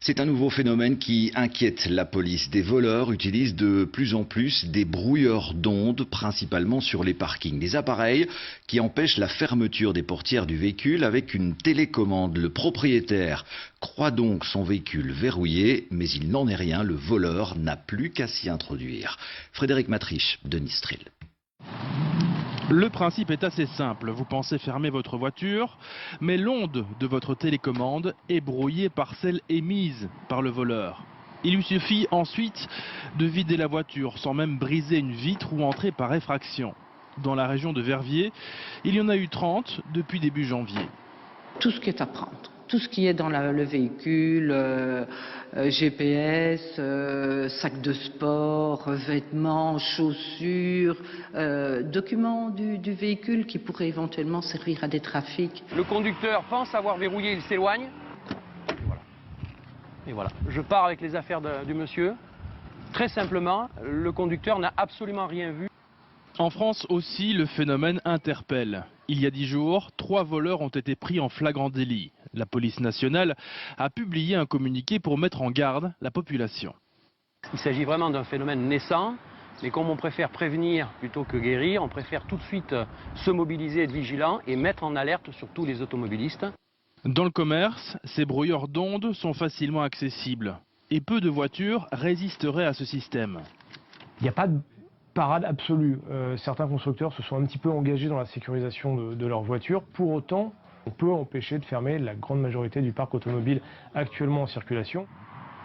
C'est un nouveau phénomène qui inquiète la police. Des voleurs utilisent de plus en plus des brouilleurs d'ondes, principalement sur les parkings. Des appareils qui empêchent la fermeture des portières du véhicule avec une télécommande. Le propriétaire croit donc son véhicule verrouillé, mais il n'en est rien. Le voleur n'a plus qu'à s'y introduire. Frédéric Matriche, Denis Strill. Le principe est assez simple. Vous pensez fermer votre voiture, mais l'onde de votre télécommande est brouillée par celle émise par le voleur. Il lui suffit ensuite de vider la voiture sans même briser une vitre ou entrer par effraction. Dans la région de Verviers, il y en a eu 30 depuis début janvier. Tout ce qui est à prendre, tout ce qui est dans le véhicule, GPS, sac de sport, vêtements, chaussures, documents du véhicule qui pourraient éventuellement servir à des trafics. Le conducteur pense avoir verrouillé, il s'éloigne. Et voilà. Je pars avec les affaires du monsieur. Très simplement, le conducteur n'a absolument rien vu. En France aussi, le phénomène interpelle. Il y a 10 jours, 3 voleurs ont été pris en flagrant délit. La police nationale a publié un communiqué pour mettre en garde la population. Il s'agit vraiment d'un phénomène naissant, mais comme on préfère prévenir plutôt que guérir, on préfère tout de suite se mobiliser, être vigilant et mettre en alerte surtout les automobilistes. Dans le commerce, ces brouilleurs d'ondes sont facilement accessibles. Et peu de voitures résisteraient à ce système. Il n'y a pas de parade absolue. Certains constructeurs se sont un petit peu engagés dans la sécurisation de leurs voitures. Pour autant, on peut empêcher de fermer la grande majorité du parc automobile actuellement en circulation.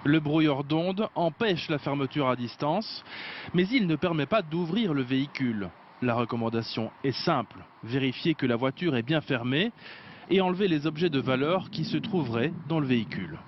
Le brouilleur d'ondes empêche la fermeture à distance, mais il ne permet pas d'ouvrir le véhicule. La recommandation est simple, vérifier que la voiture est bien fermée et enlever les objets de valeur qui se trouveraient dans le véhicule.